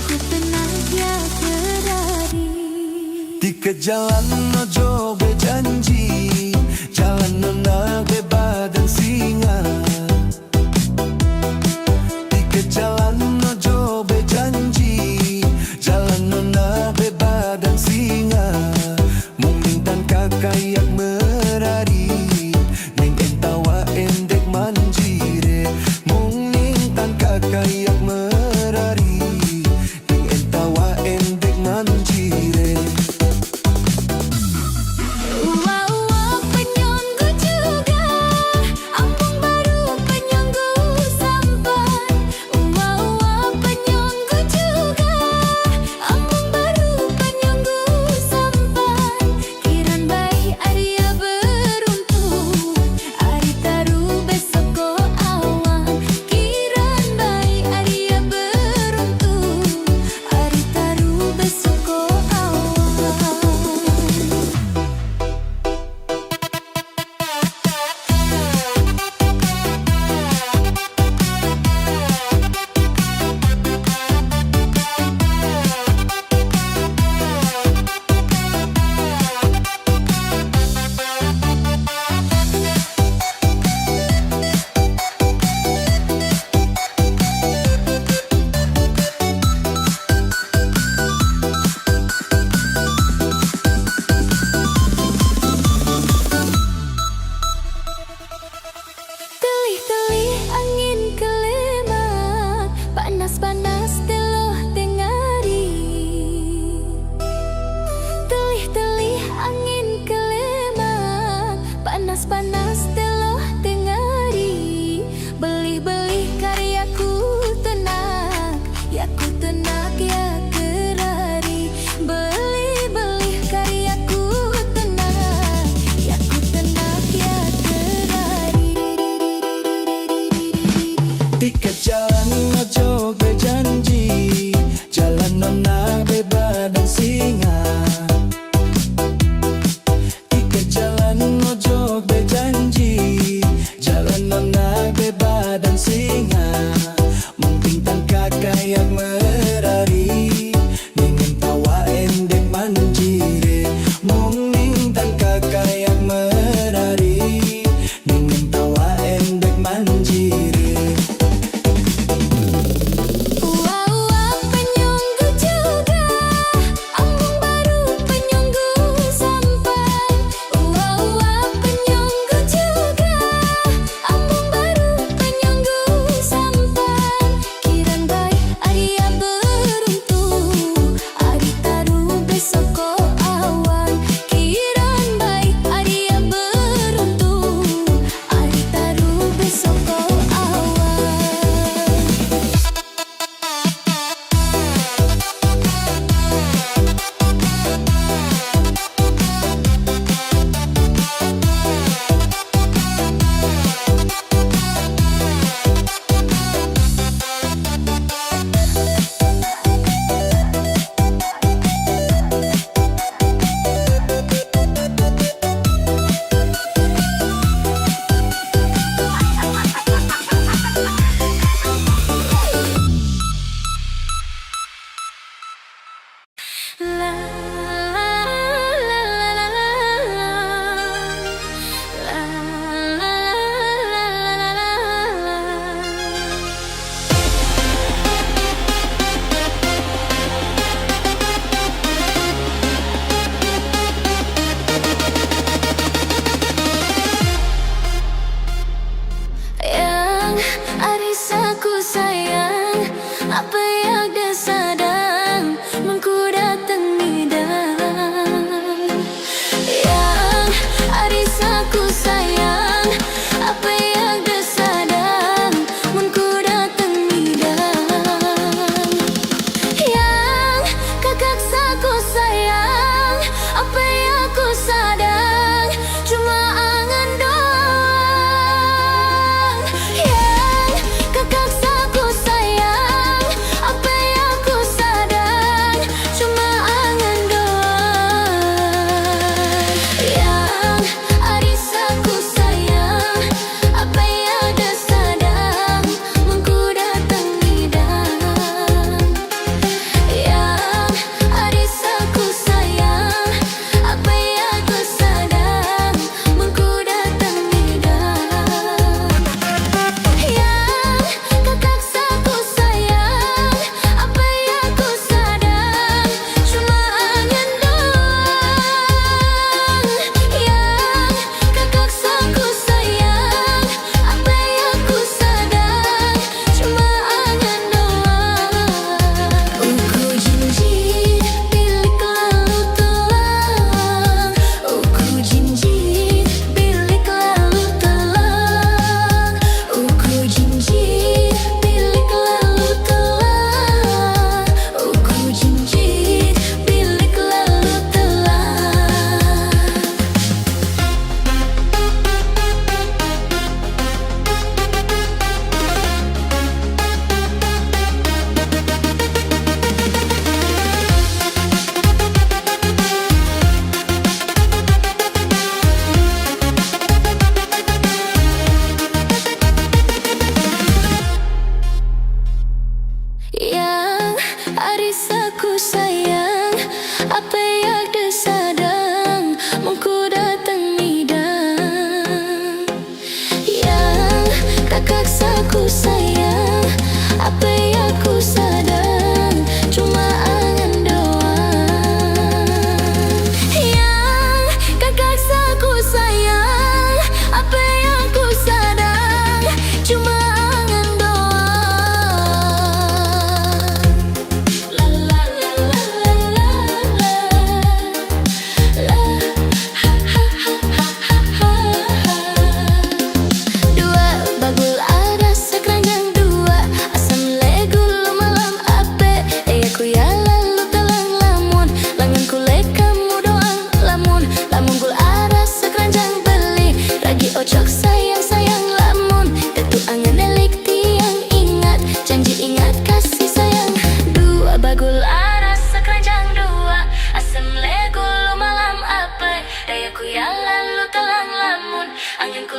Ku tenang dia berlari. Di jalan nojo berjanji, jalan nona badan singa. Di jalan nojo berjanji, jalan nona badan singa. Mungkin kakak yang merari, neng entawa endek manjire. Mungkin kakak yang merari, neng entawa endek manjire. Wow, penyonggu juga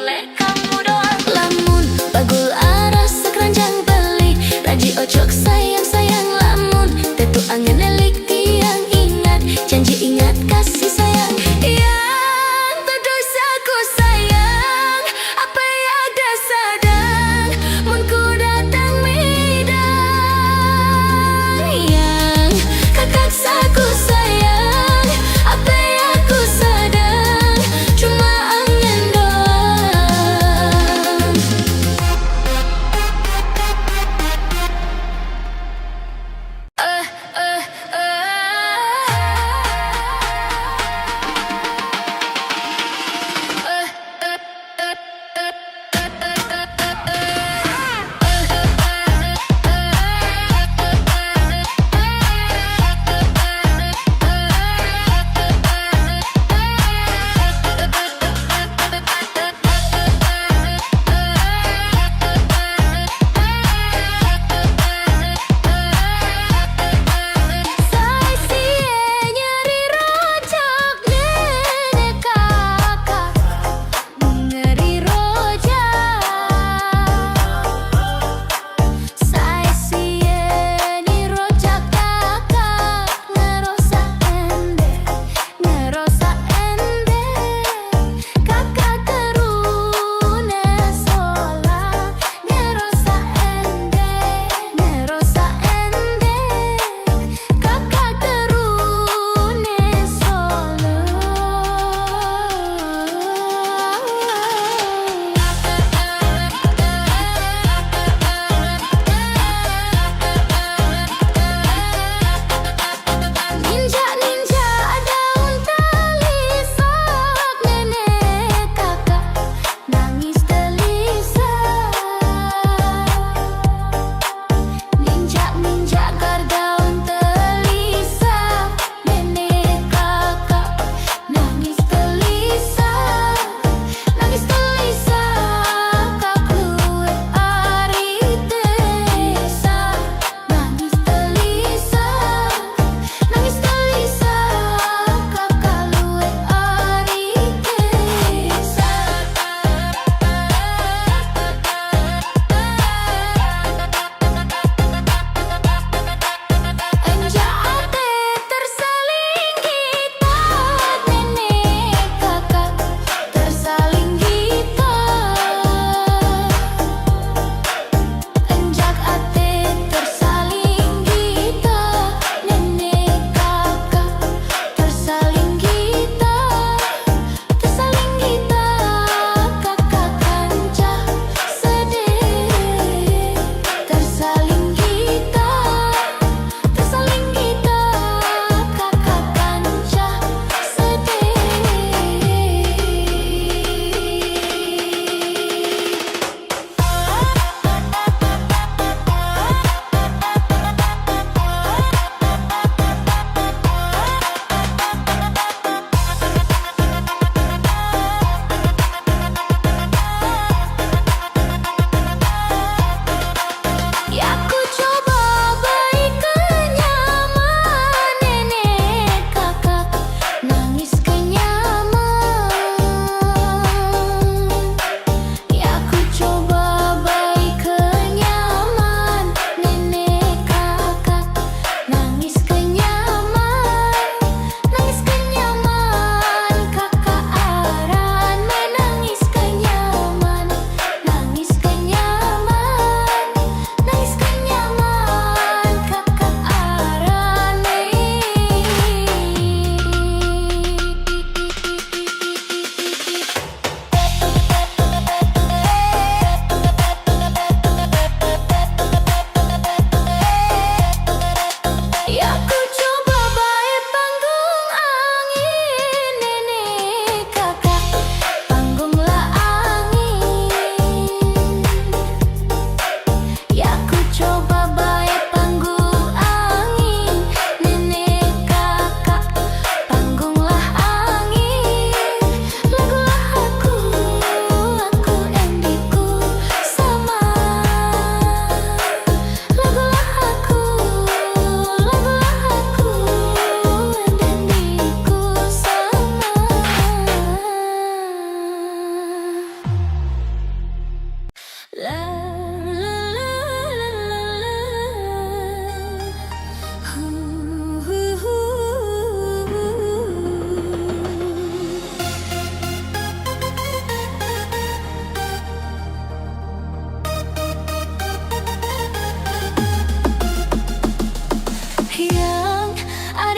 oleh kamu doang. Lamun bagul aras sekeranjang beli, raji ojok sayang sayang lamun tetu angin elik tiang ingat janji ingat kasih sayang yang terdosa ku sayang apa yang ada sadang mun ku datang midang yang kakak saku sayang apa yang ku sadang cuma angin doang.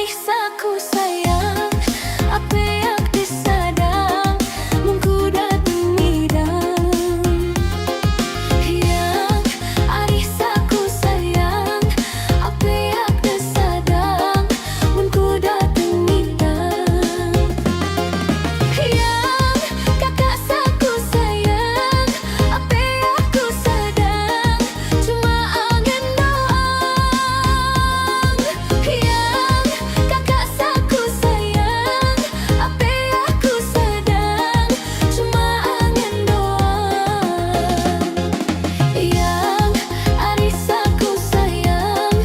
Arisaku sayang, apa yang disadang, mungku datang midang. Yang arisaku sayang, apa yang disadang, mungku datang midang. Yang kakak saku sayang, apa yang ku sadang, cuma angin doang. Yang kakak saku sayang, apa yang ku sadang, cuma angin doang. Yang arisaku sayang,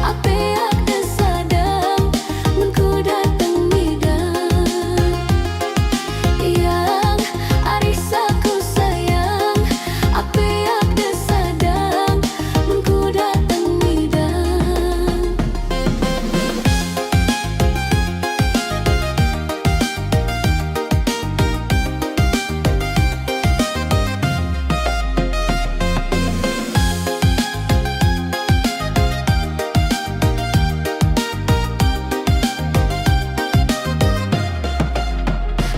apa yang disadang, mungku datang midang. Yang arisaku sayang, apa yang disadang, mungku datang midang.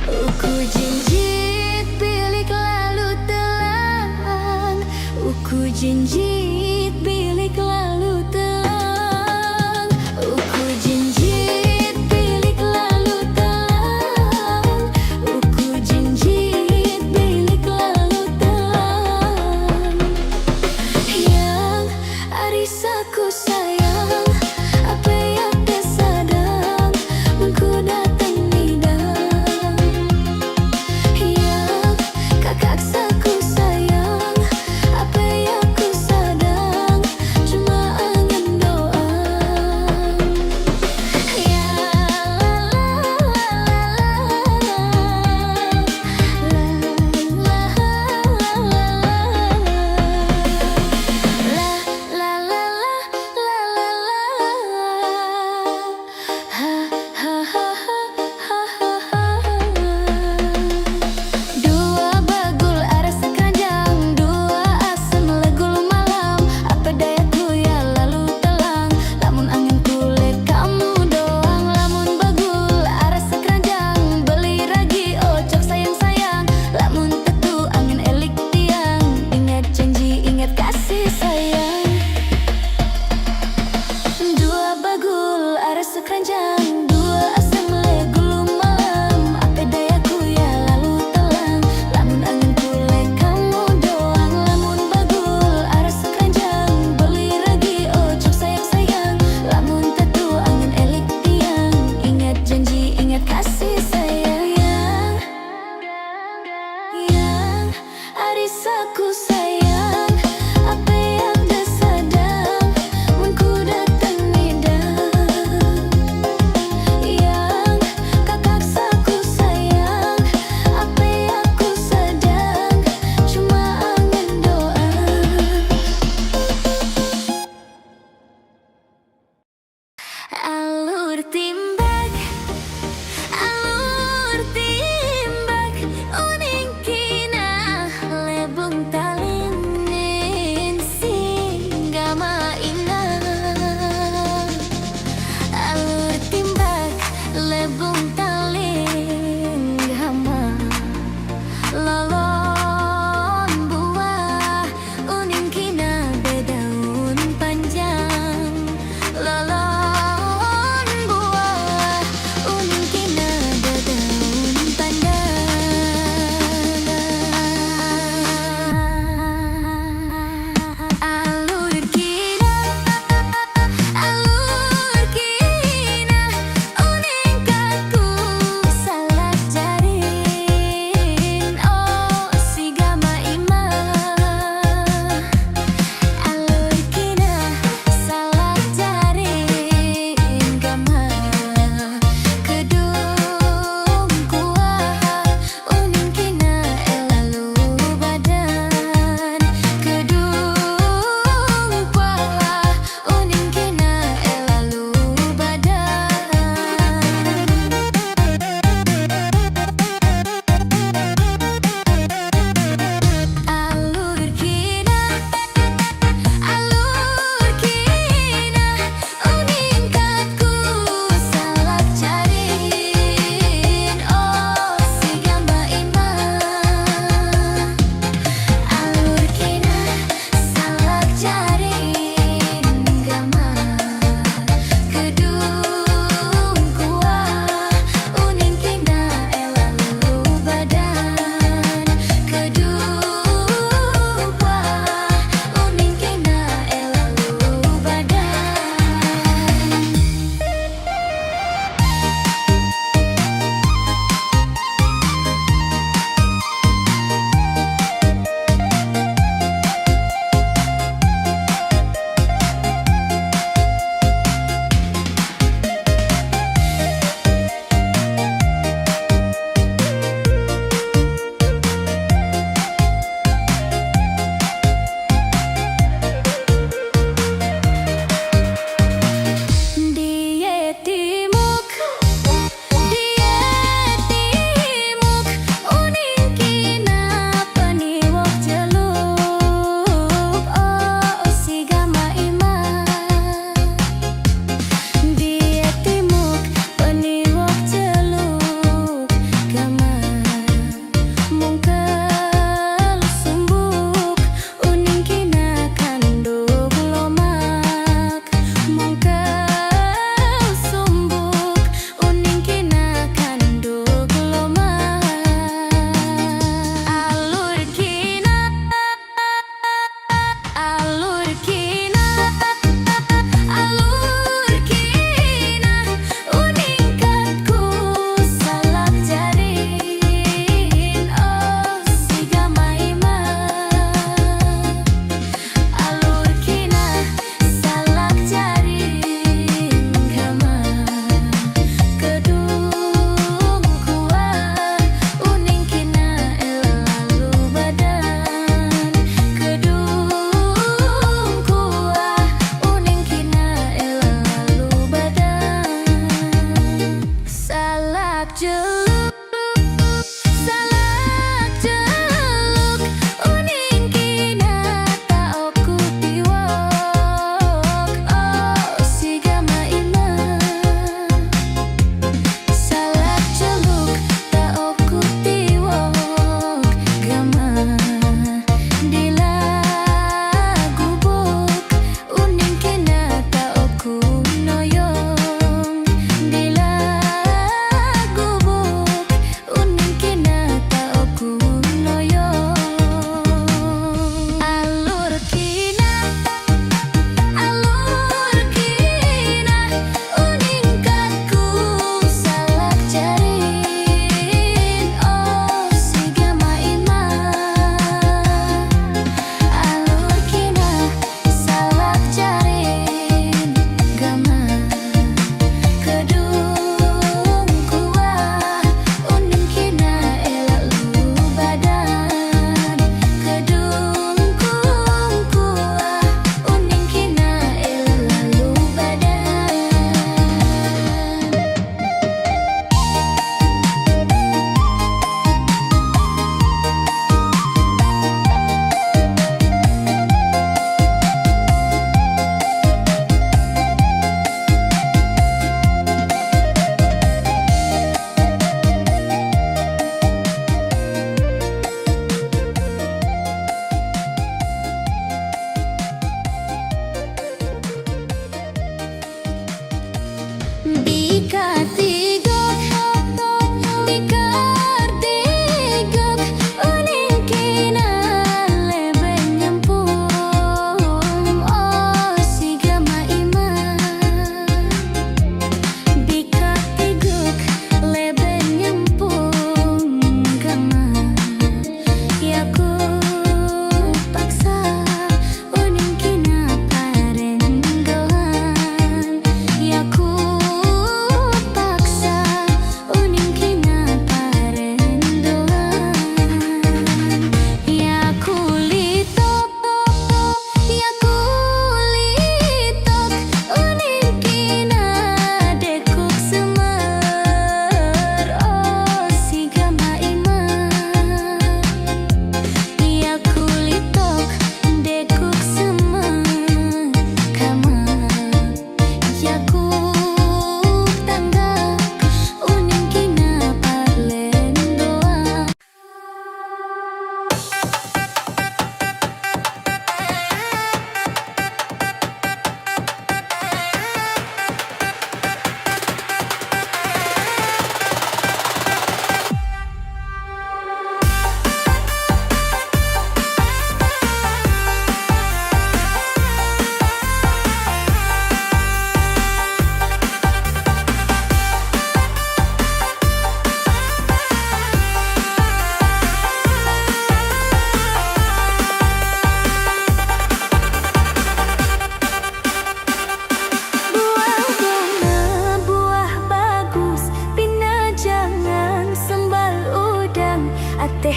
Uku jinjit bilik lalu telang, uku jinjit bilik lalu telang, uku jinjit bilik lalu telang, uku jinjit bilik lalu telang. Yang arisaku sayang, apa yang disadang, mungku datang midang. Yang kakak saku sayang, apa yang ku sadang, cuma angin doang. Dua bagul aras keranjang, dua asem legul malam. Apa dayaku ya lalu telang, lamun angin kulit kamu doang. Lamun bagul aras keranjang, beli ragi ojok sayang-sayang. Lamun tetu angin elik tiang, ingat janji, ingat kasih sayang. Dua bagul aras keranjang, dua asem legul malam. Apa dayaku ya lalu telang, lamun angin kulit kamu doang. Lamun bagul aras keranjang, beli ragi ojok sayang-sayang. Lamun tetu angin elik tiang, ingat janji, ingat kasih sayang. Yang arisaku sayang, apa yang disadang, mungku datang midang. Yang kakak saku sayang, apa yang ku sadang, cuma angin doang. Alur timbak, uning kina lebung talinin singgah mainan. Alur timbak, lebung talin gama, lalon buah uning kina bedaun panjang. Lalon buah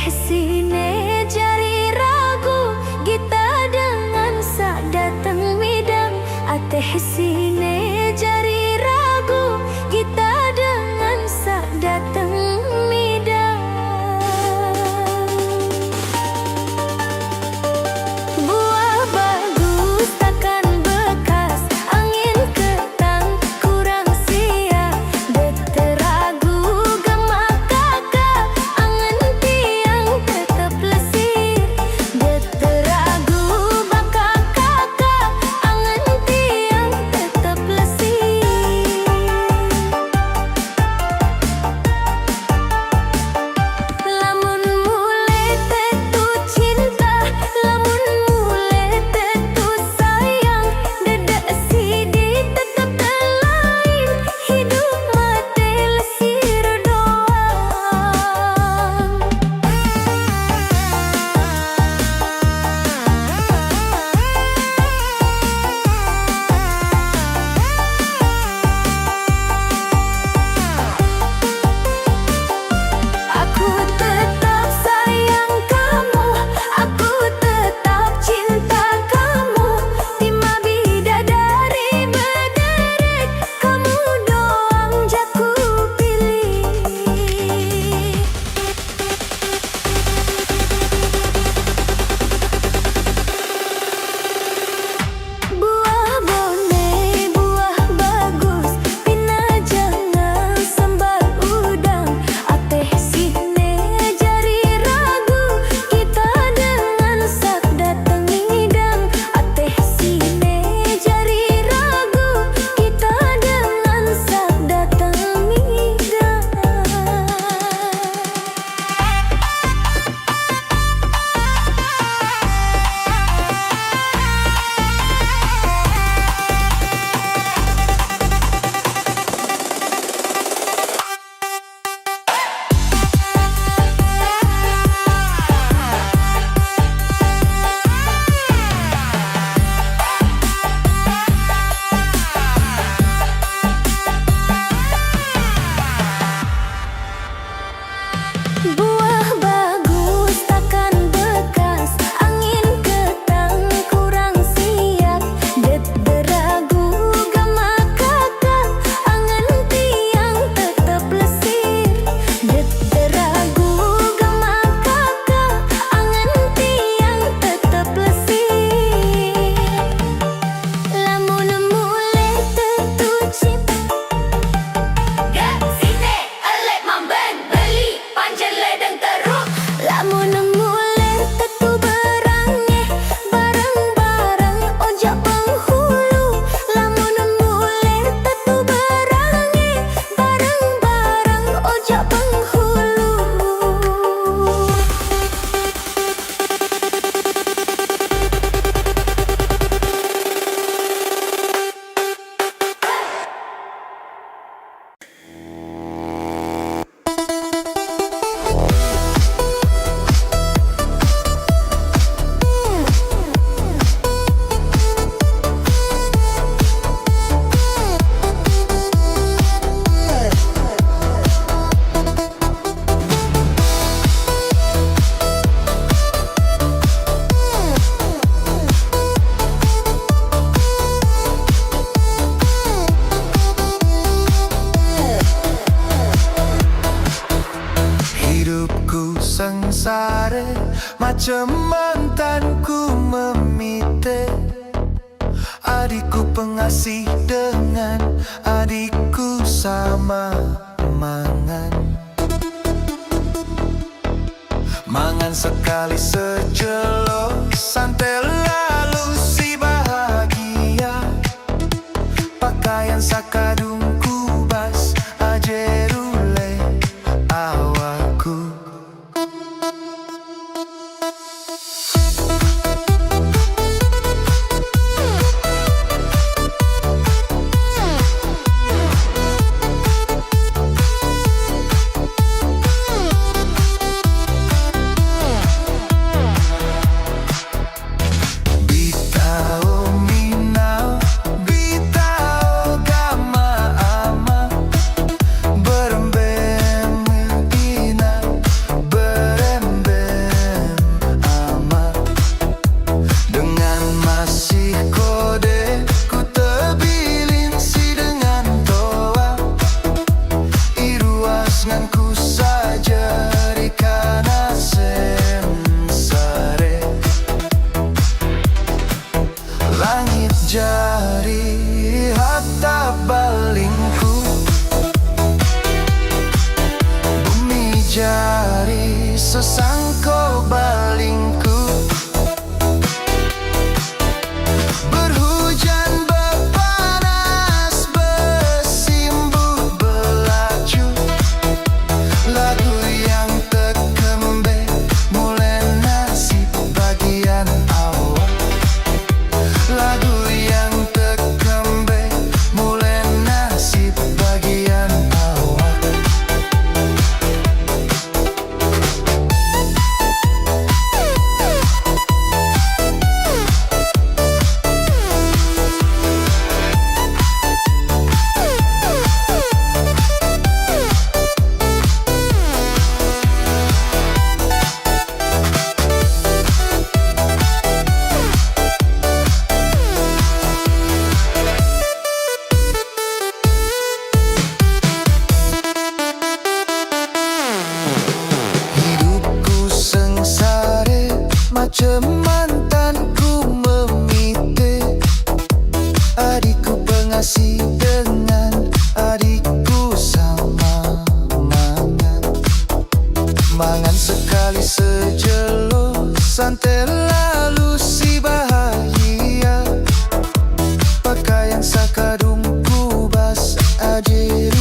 sine jari ragu kita dengan sak dateng midang. Ateh sine jari ragu kita dengan sak dateng midang. Buah bagus takkan bekas angin ketang kurang sia. Deteragu gemak kakak angen tiang tetep lesir. Deteragu bakak kakak angen tiang tetep lesir. Lamun mule tetu cinta, lamun mule tetu sayang, dedak sidi tetep telain, hidup mate lesir doang. Aku tetap sayang kamu, aku tetap cinta kamu. Lima bidadari berderet, kamu doang jaku pilih. Buah bone, buah bagus, pina jangan sambal udang. Ateh sine jari ragu, kita dengan sak dateng midang. Ateh sine jari ragu, kita dengan sak dateng midang. Buah bagus takkan bekas angin ketang kurang siap. Deteragu gemak kakak angen tiang tetep lesir. Deteragu gemak kakak angen tiang tetep lesir. Lamun mule tetu cinta, gat sine elek mamben beli panjen ledeng teruk. Lamun mule tetu berange bareng-bareng ojak penghulu. Lamun mule tetu berange bareng-bareng ojak penghulu. Hidupku sengsara macam mantanku memite. Adikku pengasih dengan adikku sama mangan. Mangan sekali sejelok santai lalu si bahagia. Pakaian sakadungku bas ajerule awakku. Cemantanku memite, adikku pengasih dengan adikku sama mangan. Mangan sekali sejelo, santai lalu si bahagia. Pakaian sakadungku bas ajeri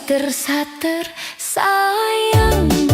tersater sayang.